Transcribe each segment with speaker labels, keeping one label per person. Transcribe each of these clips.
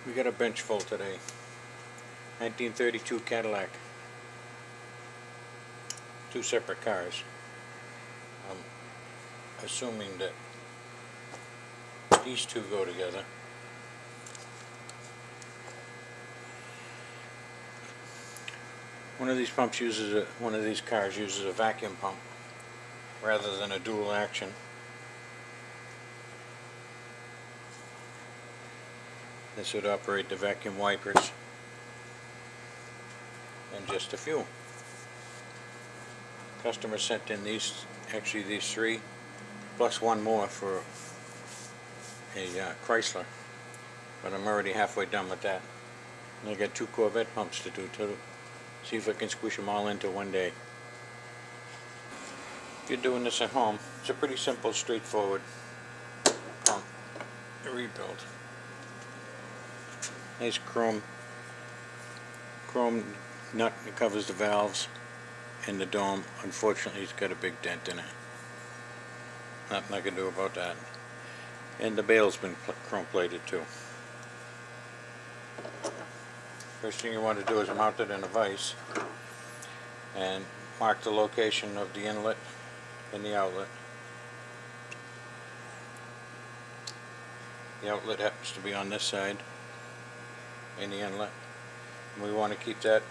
Speaker 1: We got a bench full today. 1932 Cadillac. Two separate cars. I'm assuming that these two go together. One of these cars uses a vacuum pump rather than a dual action. This would operate the vacuum wipers and just a few. Customer sent in these three, plus one more for a Chrysler, but I'm already halfway done with that. And I got two Corvette pumps to do too. See if I can squish them all into one day. If you're doing this at home, it's a pretty simple, straightforward pump rebuild. Nice chrome nut that covers the valves and the dome. Unfortunately, it's got a big dent in it. Nothing I can do about that. And the bail's been chrome plated too. First thing you want to do is mount it in a vise and mark the location of the inlet and the outlet. The outlet happens to be on this side and the inlet. And we want to keep that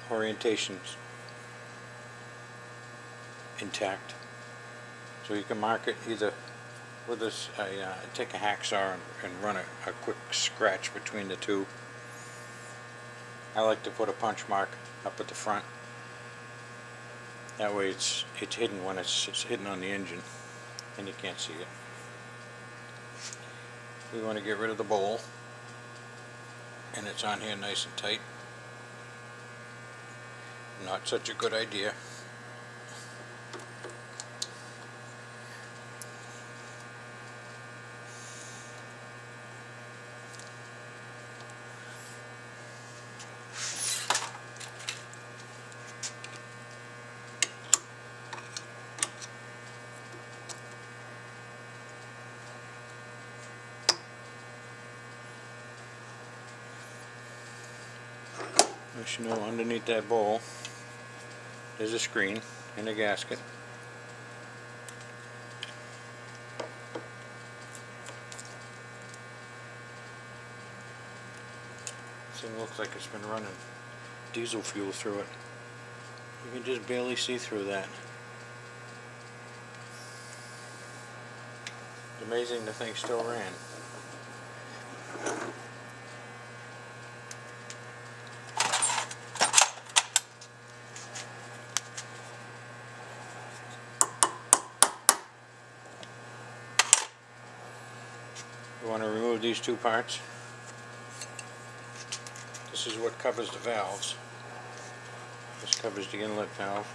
Speaker 1: orientation intact. So you can mark it either with this, take a hacksaw and run a quick scratch between the two. I like to put a punch mark up at the front. That way it's hidden when it's hidden on the engine and you can't see it. We want to get rid of the bowl, and it's on here nice and tight. Not such a good idea. As you know, underneath that bowl there's a screen and a gasket. This thing looks like it's been running diesel fuel through it. You can just barely see through that. It's amazing the thing still ran. You want to remove these two parts. This is what covers the valves. This covers the inlet valve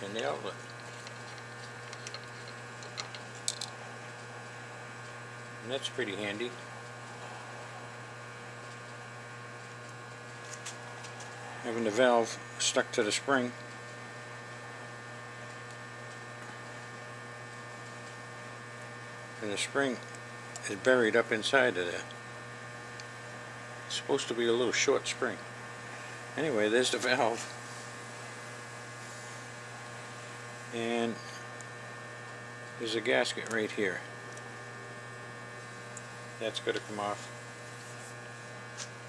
Speaker 1: and the outlet. And that's pretty handy. Having the valve stuck to the spring. And the spring is buried up inside of there. It's supposed to be a little short spring. Anyway, there's the valve. And there's a gasket right here. That's going to come off.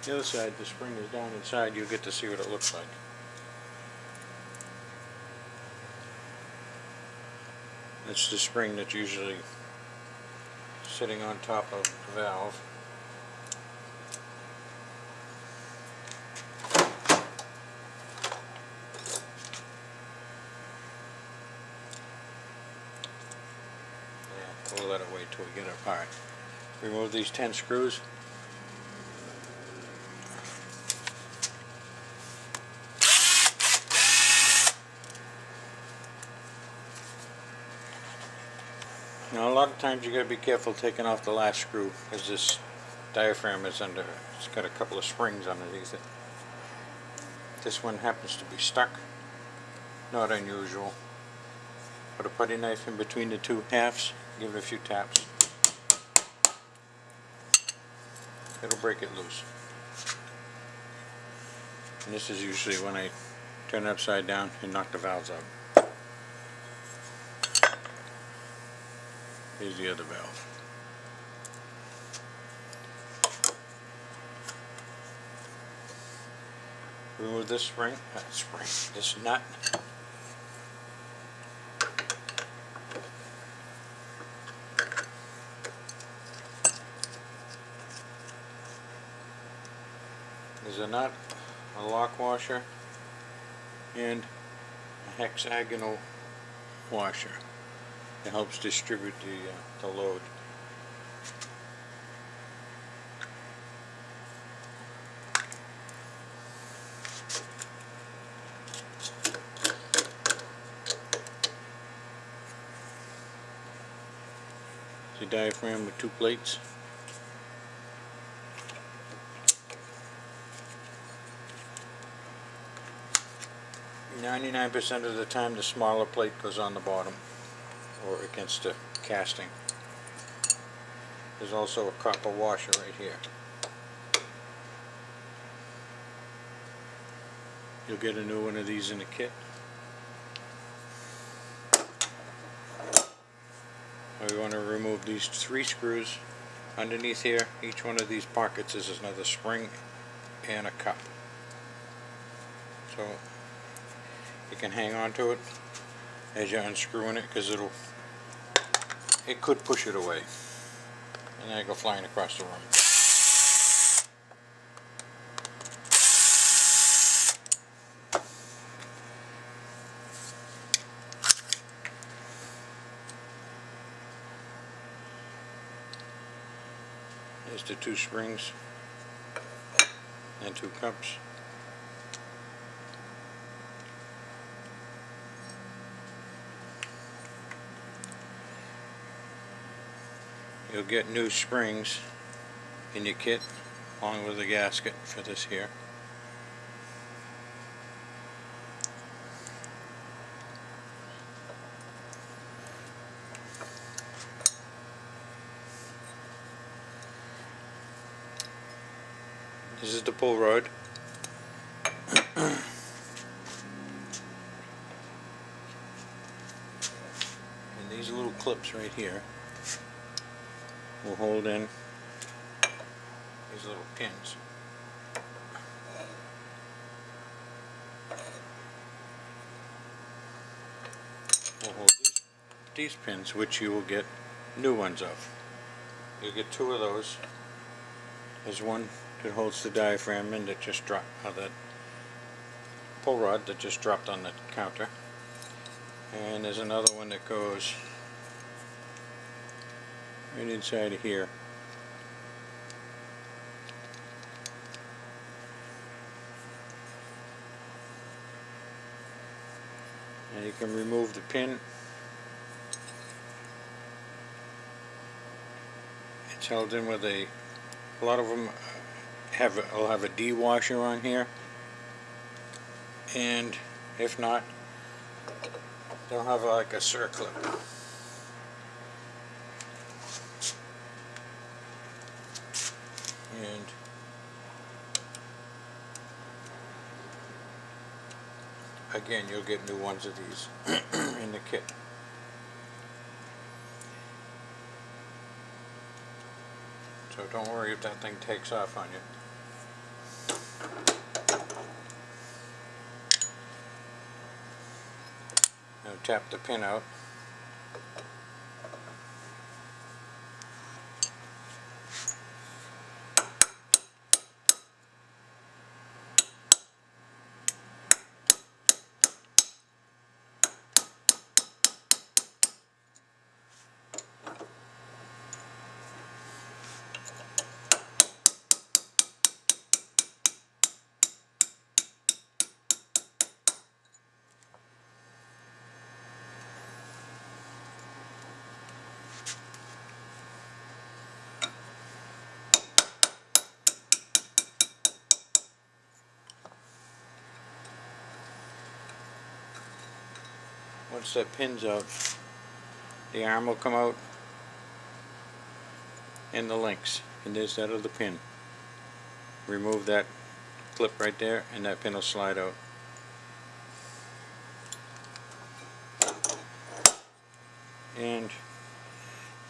Speaker 1: The other side, the spring is down inside. You'll get to see what it looks like. That's the spring that's usually sitting on top of the valve. Yeah, we'll let it wait till we get it apart. Remove these 10 screws. Now a lot of times you got to be careful taking off the last screw, because this diaphragm is under, it's got a couple of springs underneath it. This one happens to be stuck. Not unusual. Put a putty knife in between the two halves, give it a few taps. it'll break it loose. And this is usually when I turn it upside down and knock the valves out. Here's the other valve. Remove this this nut. There's a nut, a lock washer, and a hexagonal washer. It helps distribute the load. The diaphragm with two plates. "99% of the time the smaller plate goes on the bottom or against the casting. There's also a copper washer right here. You'll get a new one of these in the kit. We want to remove these 3 screws. Underneath here, each one of these pockets is another spring and a cup. So you can hang on to it as you're unscrewing it, because it could push it away and then go flying across the room. There's the 2 springs and 2 cups. You'll get new springs in your kit along with a gasket for this here. This is the pull rod. And these little clips right here will hold in these little pins. Will hold these pins, which you will get new ones of. You'll get 2 of those. There's one that holds the diaphragm in that just dropped, that pull rod that just dropped on the counter, and there's another one that goes right inside of here. And you can remove the pin. It's held in with a lot of them will have a D washer on here, and if not, they'll have like a circlip. And again, you'll get new ones of these in the kit. So don't worry if that thing takes off on you. Now tap the pin out. Once that pin's out, the arm will come out and the links, and there's that other pin. remove that clip right there, and that pin will slide out. And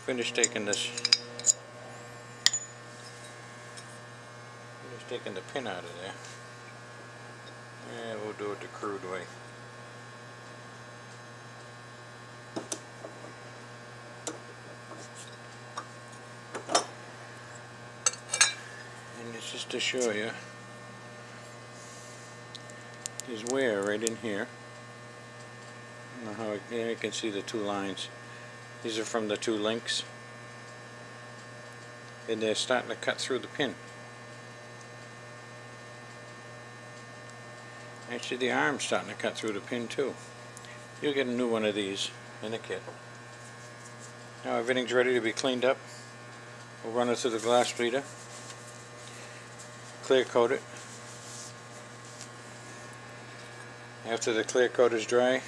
Speaker 1: finish taking the pin out of there. And we'll do it the crude way. And it's just to show you, there's wear right in here. I don't know how, yeah, you can see the two lines. These are from the two links, and they're starting to cut through the pin. Actually, the arm's starting to cut through the pin too. You'll get a new one of these in the kit. Now everything's ready to be cleaned up. We'll run it through the glass bleeder, clear coat it. After the clear coat is dry,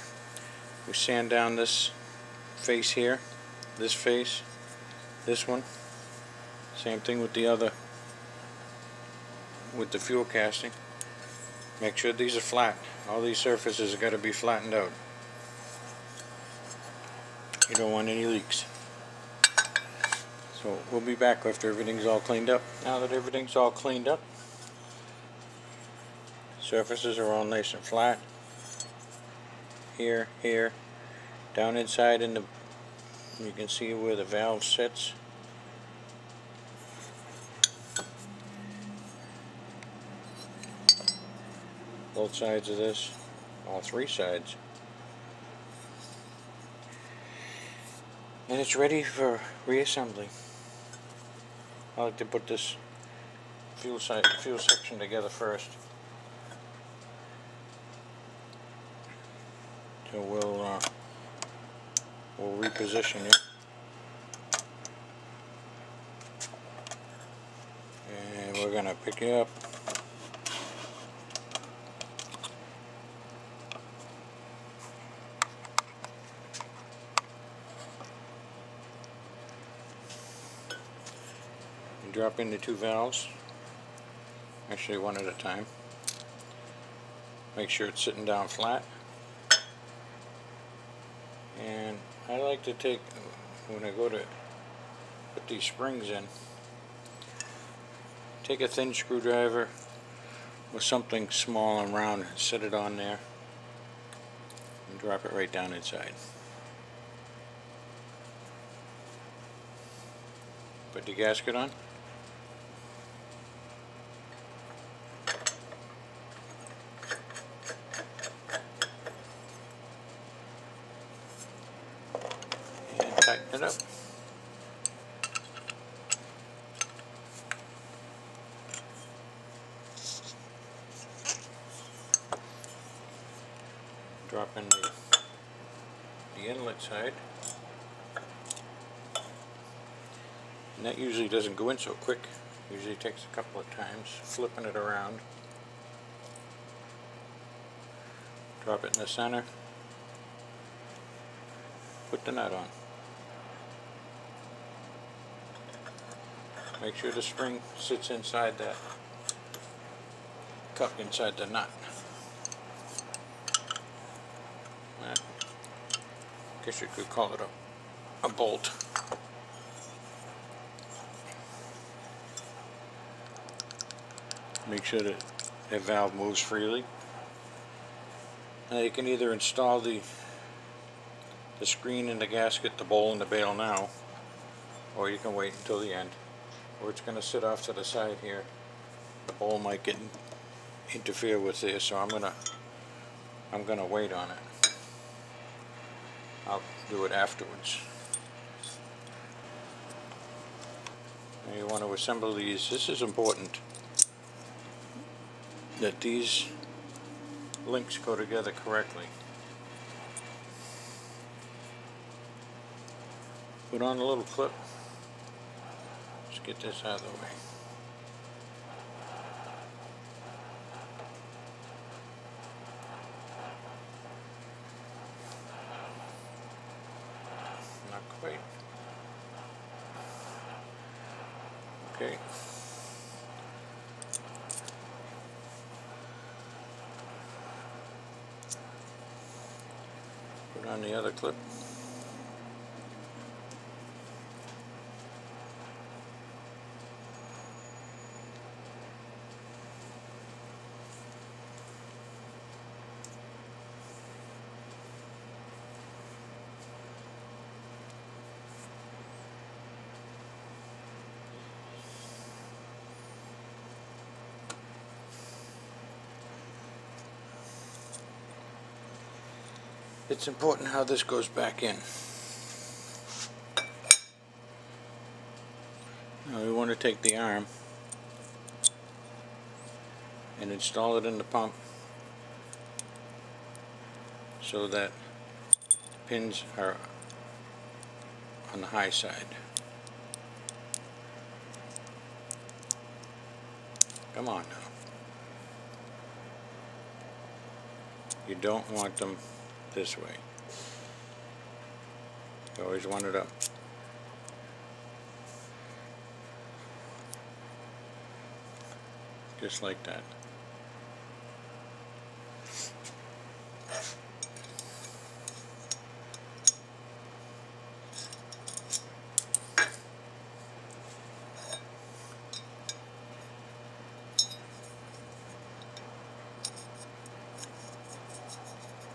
Speaker 1: we sand down this face here, this face, this one. Same thing with the other, with the fuel casting. Make sure these are flat. All these surfaces have got to be flattened out. You don't want any leaks. So we'll be back after everything's all cleaned up. Now that everything's all cleaned up, surfaces are all nice and flat. Here, here, down inside in the, you can see where the valve sits. Both sides of this, all three sides. And it's ready for reassembly. I like to put this fuel section together first. So we'll reposition it. And we're gonna pick it up. And drop in the two valves. Actually, one at a time. Make sure it's sitting down flat. And I like to take, when I go to put these springs in, take a thin screwdriver with something small and round and set it on there and drop it right down inside. Put the gasket on. Tighten it up. Drop in the inlet side. And that usually doesn't go in so quick. Usually takes a couple of times, flipping it around. Drop it in the center. Put the nut on. Make sure the spring sits inside that cup, inside the nut. I guess you could call it a bolt. Make sure that the valve moves freely. Now you can either install the screen and the gasket, the bowl and the bail now, or you can wait until the end. Or it's going to sit off to the side here. The bowl might interfere with this, so I'm gonna wait on it. I'll do it afterwards. Now you want to assemble these. This is important that these links go together correctly. Put on a little clip. Let's get this out of the way. Not quite. Okay. on the other clip. It's important how this goes back in. Now we want to take the arm and install it in the pump so that the pins are on the high side. Come on now. You don't want them this way. You always want it up. Just like that.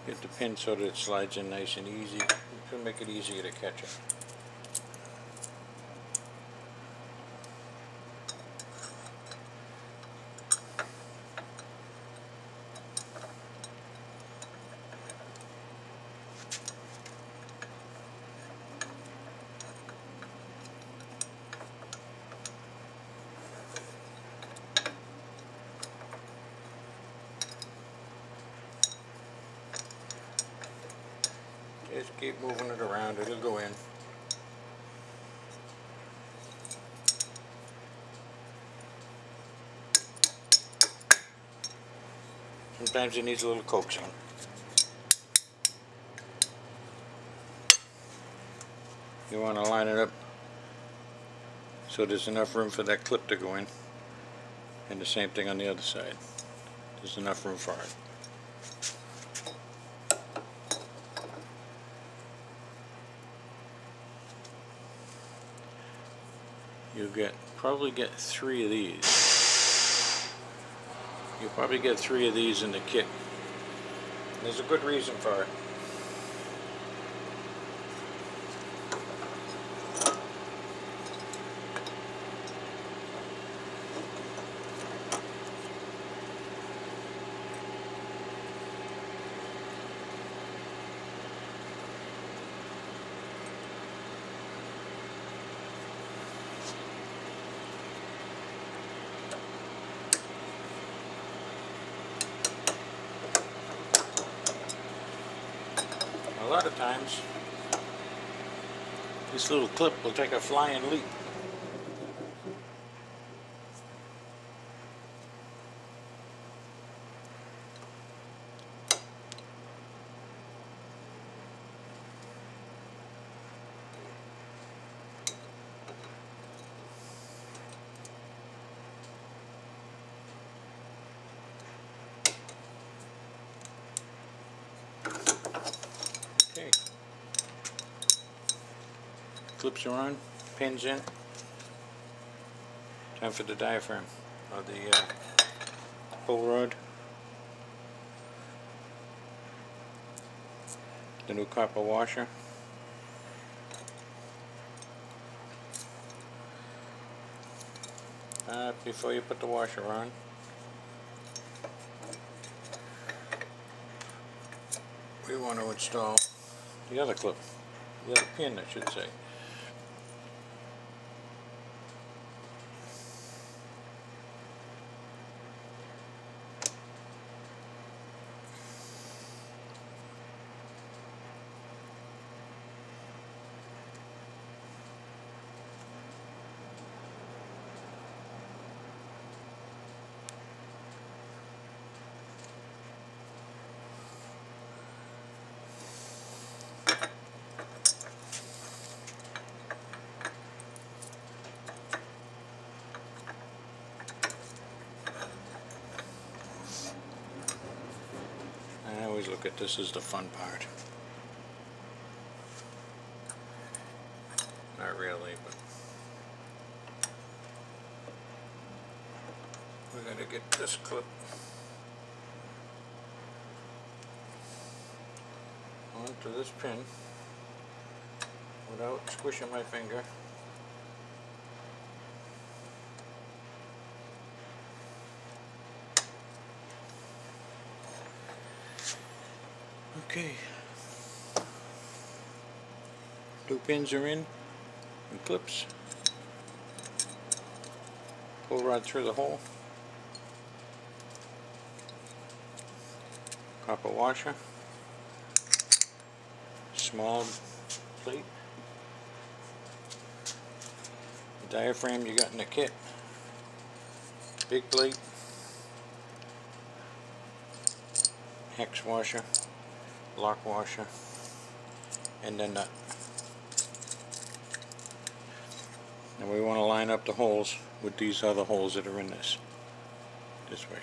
Speaker 1: Get the pin so that it slides in nice and easy. It can make it easier to catch it. Just keep moving it around, it'll go in. Sometimes it needs a little coaxing. You want to line it up so there's enough room for that clip to go in, and the same thing on the other side. There's enough room for it. You probably get 3 of these. You'll probably get 3 of these in the kit. There's a good reason for it. A lot of times, this little clip will take a flying leap. Okay. Clips are on, pins in. Time for the diaphragm, or the pull rod. The new copper washer. Before you put the washer on, we want to install the other clip, the other pin I should say. I always look at this as the fun part. Not really, but we gotta get this clip onto this pin without squishing my finger. Okay. 2 pins are in and clips. Pull right through the hole. Copper washer. Small plate. The diaphragm you got in the kit. Big plate. Hex washer. Lock washer. And then nut. And we want to line up the holes with these other holes that are in this way.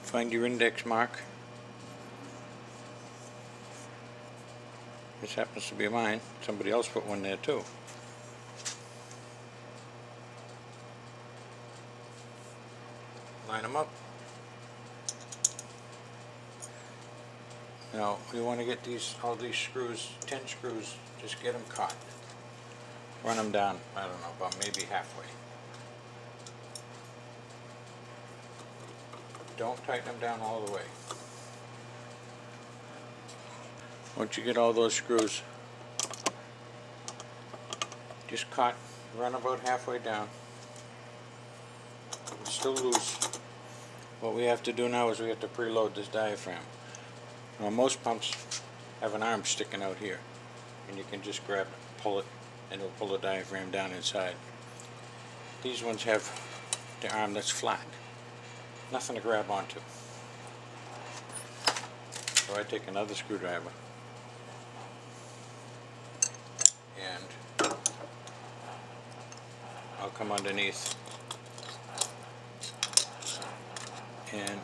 Speaker 1: Find your index mark. This happens to be mine. Somebody else put one there too. Line them up. Now we want to get all these screws, 10 screws, just get them caught. Run them down, I don't know, about maybe halfway. Don't tighten them down all the way. Once you get all those screws just caught, run about halfway down. It's still loose. What we have to do now is we have to preload this diaphragm. Now most pumps have an arm sticking out here, and you can just grab it, pull it, and it'll pull the diaphragm down inside. These ones have the arm that's flat. Nothing to grab onto. So I take another screwdriver and I'll come underneath and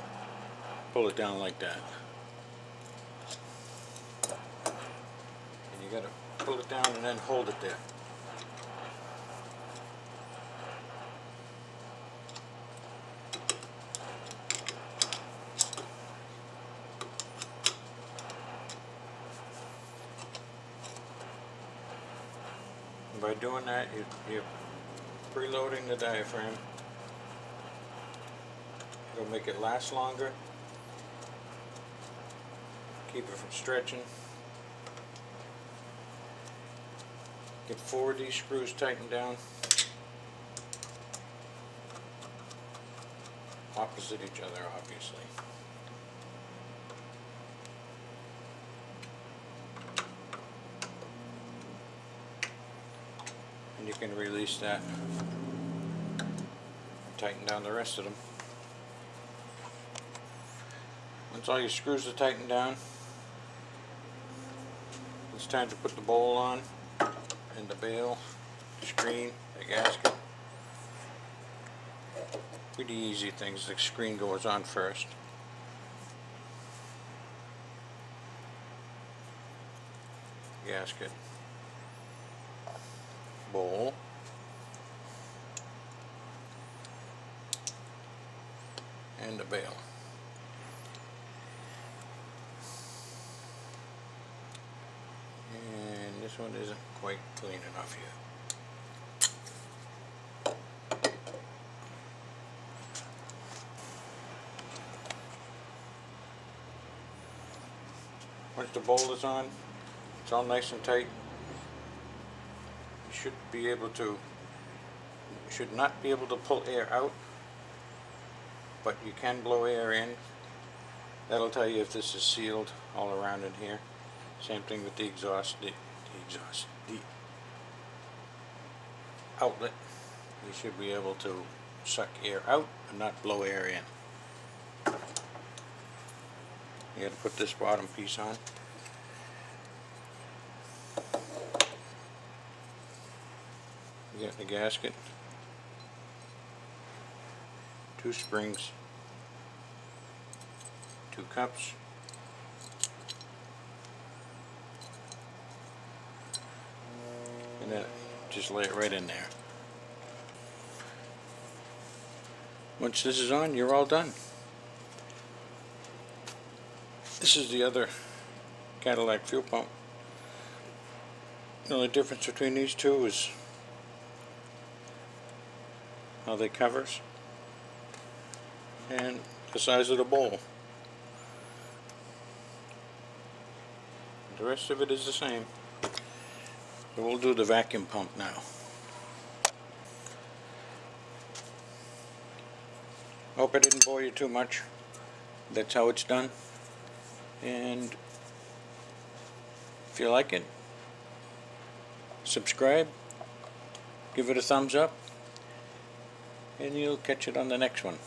Speaker 1: pull it down like that. And you gotta pull it down and then hold it there. By doing that, you're preloading the diaphragm. It'll make it last longer, keep it from stretching. Get 4 of these screws tightened down, opposite each other obviously. And you can release that, tighten down the rest of them. Once all your screws are tightened down, it's time to put the bowl on, and the bail, the screen, the gasket. Pretty easy things. The screen goes on first. Gasket. Bowl. And the bail. And this one isn't quite clean enough yet. Once the bowl is on, it's all nice and tight. You should not be able to pull air out, but you can blow air in. That'll tell you if this is sealed all around in here. Same thing with the exhaust. the outlet. You should be able to suck air out and not blow air in. You got to put this bottom piece on. You got the gasket, 2 springs, 2 cups, and then just lay it right in there. Once this is on, you're all done. This is the other Cadillac fuel pump. The only difference between these two is how they covers and the size of the bowl. The rest of it is the same. So we'll do the vacuum pump now. Hope I didn't bore you too much. That's how it's done. And if you like it, subscribe, give it a thumbs up, and you'll catch it on the next one.